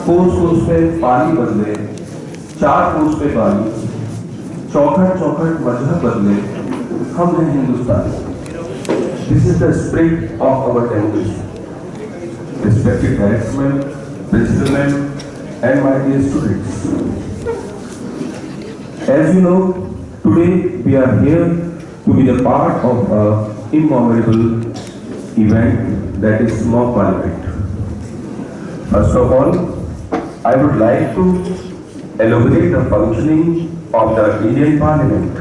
कोस कोस पे पानी बदले, चार कोस पे पानी, चौखट चौखट मजहब बदले, हम हैं हिंदुस्तानी। This is the spirit of our democracy. Respected directors, principalmen, and my dear students. As you know, today we are here to be a part of an immemorable event, that is mock parliament. First of all, I would like to elaborate the functioning of the Indian Parliament.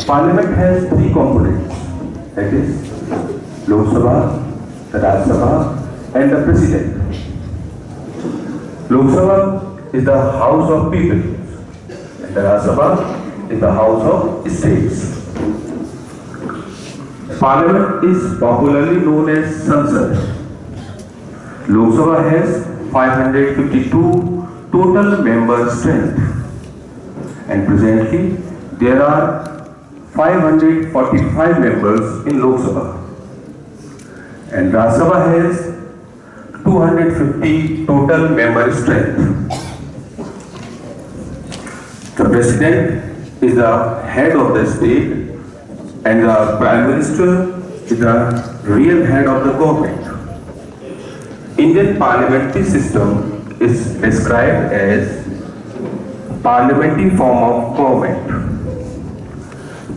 Parliament has three components, that is Lok Sabha, the Rajya Sabha, and the President. Lok Sabha is the House of People, and the Rajya Sabha is the House of States. Parliament is popularly known as Sansad. Lok Sabha has 552 total member strength, and presently there are 545 members in Lok Sabha, and Rajya Sabha has 250 total member strength. The President is the head of the state, and the Prime Minister is the real head of the government. Indian parliamentary system is described as parliamentary form of government.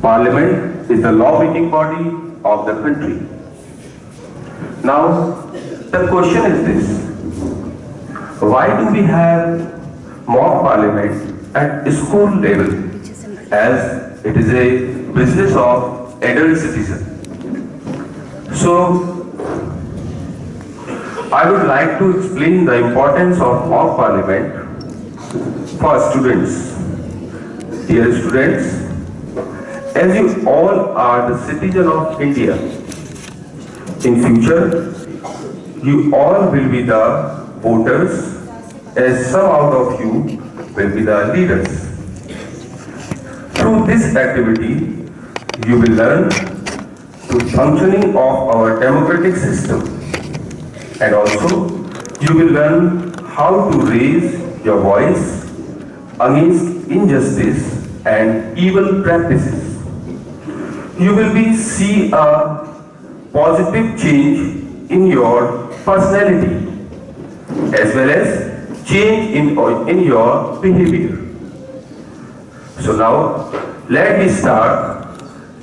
Parliament is the law-making body of the country. Now, the question is this: why do we have mock parliament at school level, as it is a business of adult citizen? So, I would like to explain the importance of mock parliament for students. Dear students, as you all are the citizen of India, in future you all will be the voters, as some out of you will be the leaders. Through this activity, you will learn the functioning of our democratic system, and also you will learn how to raise your voice against injustice and evil practices. You will see a positive change in your personality, as well as change in your behavior. So now, let me start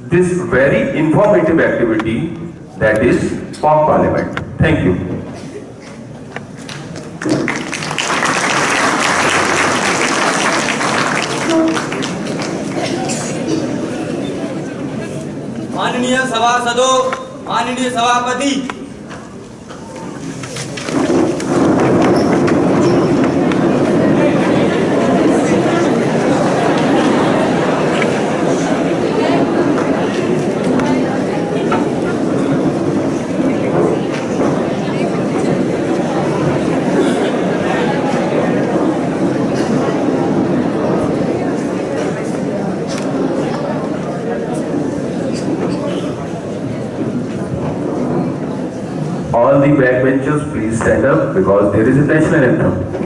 this very informative activity, that is mock parliament. Thank you. माननीय सभासदों, माननीय सभापति, all the backbenchers, please stand up because there is a national anthem.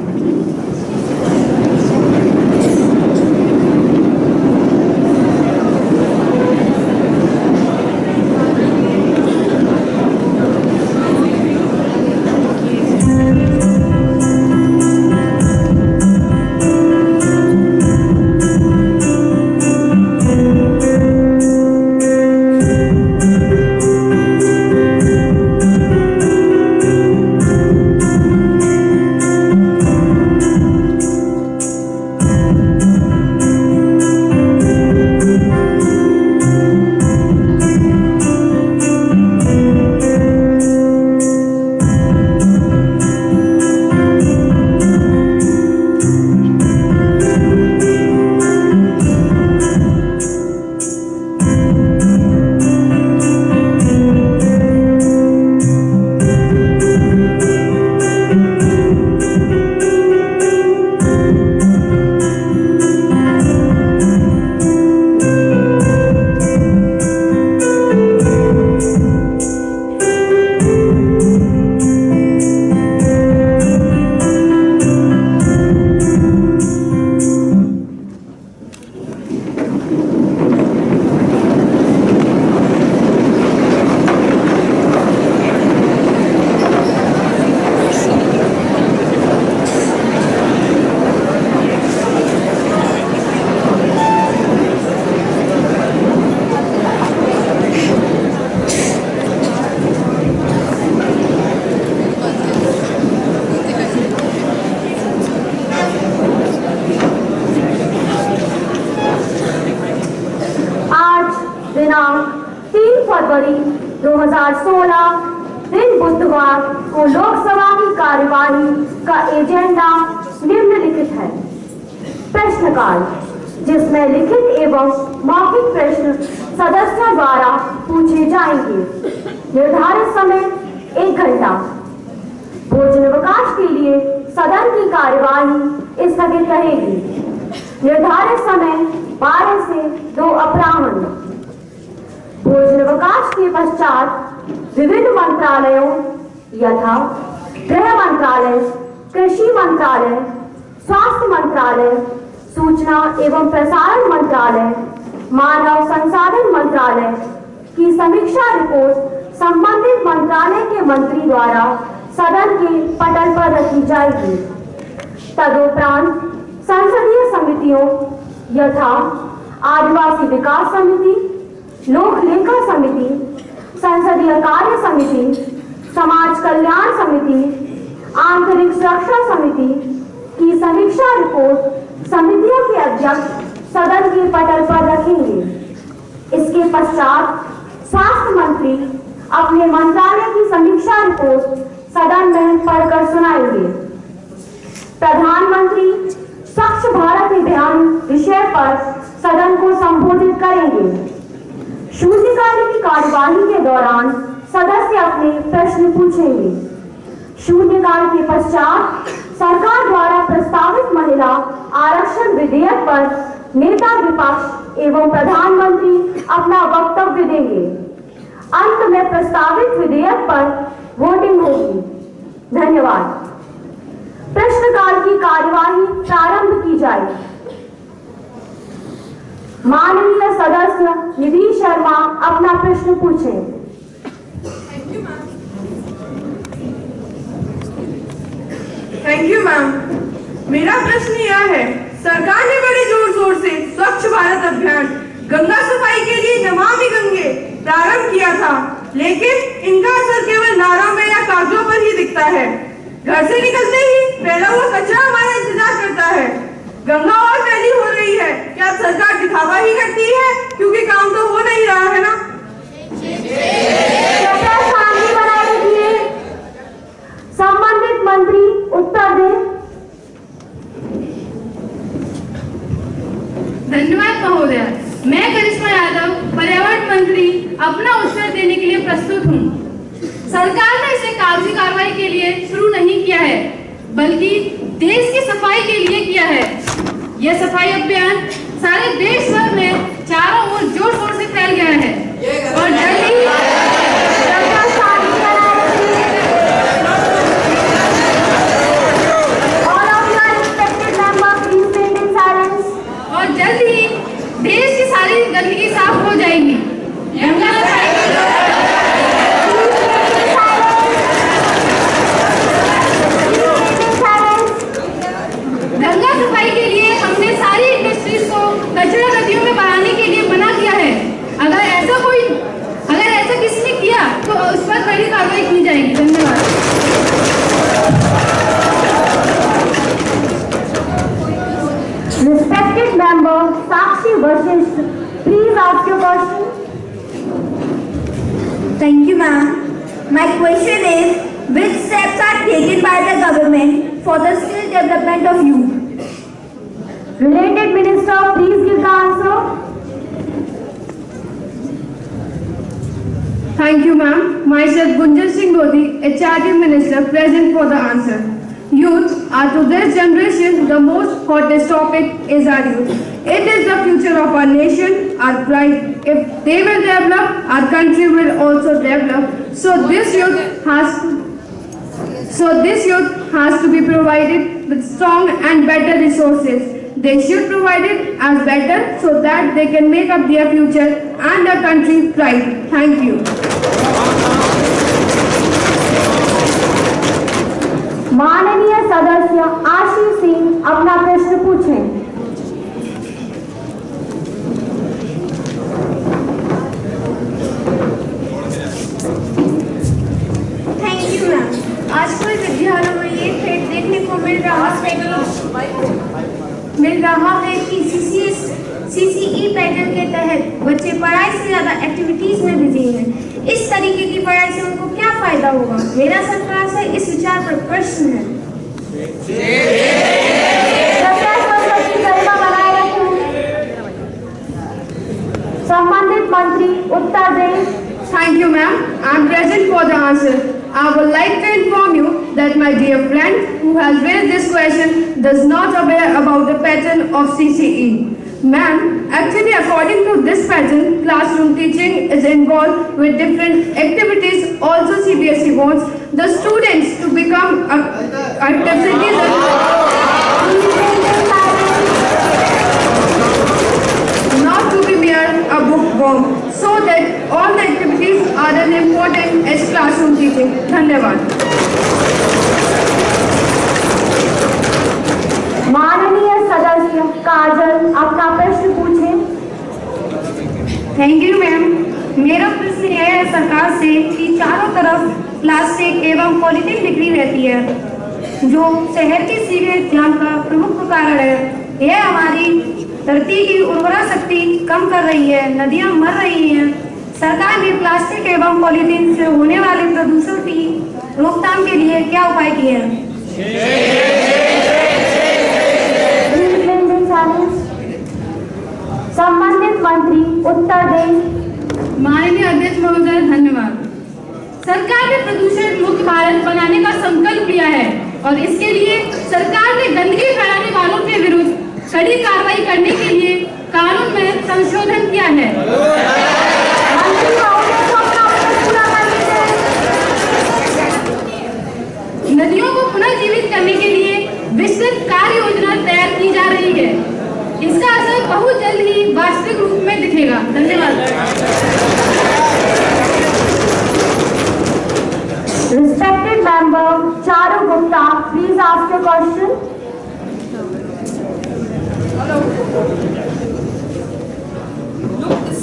16 दिन बुधवार को लोकसभा की कार्यवाही का agenda निम्नलिखित है। प्रश्नकाल, जिसमें लिखित एवं मौखिक प्रश्न सदस्यों द्वारा पूछे जाएंगे। निर्धारित समय 1 घंटा। भोजनावकाश के लिए सदन की कार्यवाही स्थगित रहेगी। निर्धारित समय 12 से 2 अपराह्न। भोजनावकाश के पश्चात विभिन्न मंत्रालयों यथा गृह मंत्रालय, कृषि मंत्रालय, स्वास्थ्य मंत्रालय, सूचना एवं प्रसारण मंत्रालय, मानव संसाधन मंत्रालय की समीक्षा रिपोर्ट संबंधित मंत्रालय के मंत्री द्वारा सदन के पटल पर रखी जाएगी। तदुपरांत संसदीय समितियों यथा आदिवासी विकास समिति, लोक लेखा समिति, संसदीय कार्य समिति, समाज कल्याण समिति, आंतरिक सुरक्षा समिति की समीक्षा रिपोर्ट समितियों के अध्यक्ष सदन के पटल पर रखेंगे। इसके पश्चात स्वास्थ्य मंत्री अपने मंत्रालय की समीक्षा रिपोर्ट सदन में पढ़कर सुनाएंगे। प्रधानमंत्री स्वच्छ भारत अभियान विषय पर सदन को संबोधित करेंगे। शून्यकाल की कार्यवाही के दौरान सदस्य अपने प्रश्न पूछेंगे। शून्यकाल के पश्चात सरकार द्वारा प्रस्तावित महिला आरक्षण विधेयक पर नेता विपक्ष एवं प्रधानमंत्री अपना वक्तव्य देंगे। अंत में प्रस्तावित विधेयक पर वोटिंग होगी। धन्यवाद। प्रश्नकाल की कार्यवाही प्रारंभ की जाए। माननीय सदस्य निधि शर्मा अपना प्रश्न पूछें। Thank you ma'am. मेरा प्रश्न यह है, सरकार ने बड़े जोर शोर से स्वच्छ भारत अभियान गंगा सफाई के लिए नमामि गंगे प्रारंभ किया था, लेकिन इनका असर केवल नारों में या कागजों पर ही दिखता है। घर से निकलते ही फैला हुआ कचरा हमारा इंतजार करता है। गंगा और फैली हो रही है। क्या सरकार दिखावा ही करती है, क्योंकि काम तो हो नहीं रहा है ना? शांति बनाए रखिए। संबंधित मंत्री उत्तर दें। धन्यवाद महोदय। मैं करिश्मा यादव, पर्यावरण मंत्री, अपना उत्तर देने के लिए प्रस्तुत हूँ। सरकार ने इसे कागजी कार्रवाई के लिए शुरू नहीं किया है, बल्कि देश की सफाई के लिए किया है। यह सफाई अभियान सारे देश भर में चारों ओर जोर शोर से फैल गया है और जल्दी ही देश की सारी गंदगी साफ हो जाएगी। गंगा सफाई के लिए हमने सारी इंडस्ट्रीज को कचरा नदियों में बहाने के लिए मना किया है। अगर ऐसा किसी ने किया तो उस पर कड़ी कार्रवाई की जाएगी। धन्यवाद। Respected member Sakshi Vashisht, please ask your question. Thank you, ma'am. My question is, which steps are taken by the government for the skill development of youth? Related minister, please give the answer. Thank you, ma'am. Myself, Gunjan Singh Lodhi, HRD Minister, present for the answer. Youth are to this generation the most hottest topic is our youth. It is the future of our nation, our pride. If they will develop, our country will also develop. So this youth has to be provided with strong and better resources. They should provide it as better so that they can make up their future and our country's pride. Thank you. माननीय सदस्य आशीष सिंह अपना प्रश्न पूछें। Thank you, ma'am. आजकल विद्यालयों में ये trend देखने को मिल रहा है कि CCE पैटर्न के तहत बच्चे पढ़ाई से ज्यादा एक्टिविटीज में बिजी हैं। इस तरीके की पढ़ाई से उनको क्या फायदा होगा? मेरा सरकार से इस विचार पर प्रश्न है। संबंधित मंत्री उत्तर दें। Thank you, ma'am. I am present for the answer. I would like to inform you that my dear friend who has raised this question does not aware about the pattern of CCE. Ma'am, actually according to this pattern, classroom teaching is involved with different activities. Also CBSE wants the students to become active citizens. Not to be mere a bookworm, so that all the activities are as important as classroom teaching. धन्यवाद। माननीय सदस्य काजल अपना प्रश्न पूछें। Thank you ma'am. मेरा प्रश्न यह है सरकार से कि चारों तरफ प्लास्टिक एवं पॉलीथीन बिखरी रहती है, जो शहर की सीवेज जाम का प्रमुख कारण है। यह हमारी धरती की उर्वरा शक्ति कम कर रही है, नदियां मर रही हैं। सरकार ने प्लास्टिक एवं पॉलीथीन से होने वाले प्रदूषण की रोकथाम के लिए क्या उपाय किए हैं? संबंधित मंत्री उत्तर दें। माननीय अध्यक्ष महोदय धन्यवाद। सरकार ने प्रदूषण मुक्त भारत बनाने का संकल्प लिया है और इसके लिए सरकार ने गंदगी फैलाने वालों के विरुद्ध कड़ी कार्रवाई करने के लिए कानून में संशोधन किया है। नदियों को पुनर्जीवित करने के लिए विस्तृत कार्य योजना तैयार की जा रही है। इसका असर बहुत जल्द ही वास्तविक रूप में दिखेगा। धन्यवाद। Respected member Charu Gupta, please ask your question.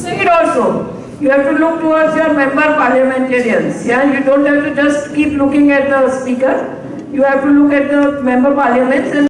Second also, you have to look towards your member parliamentarians. Yeah, you don't have to just keep looking at the speaker. You have to look at the member parliaments and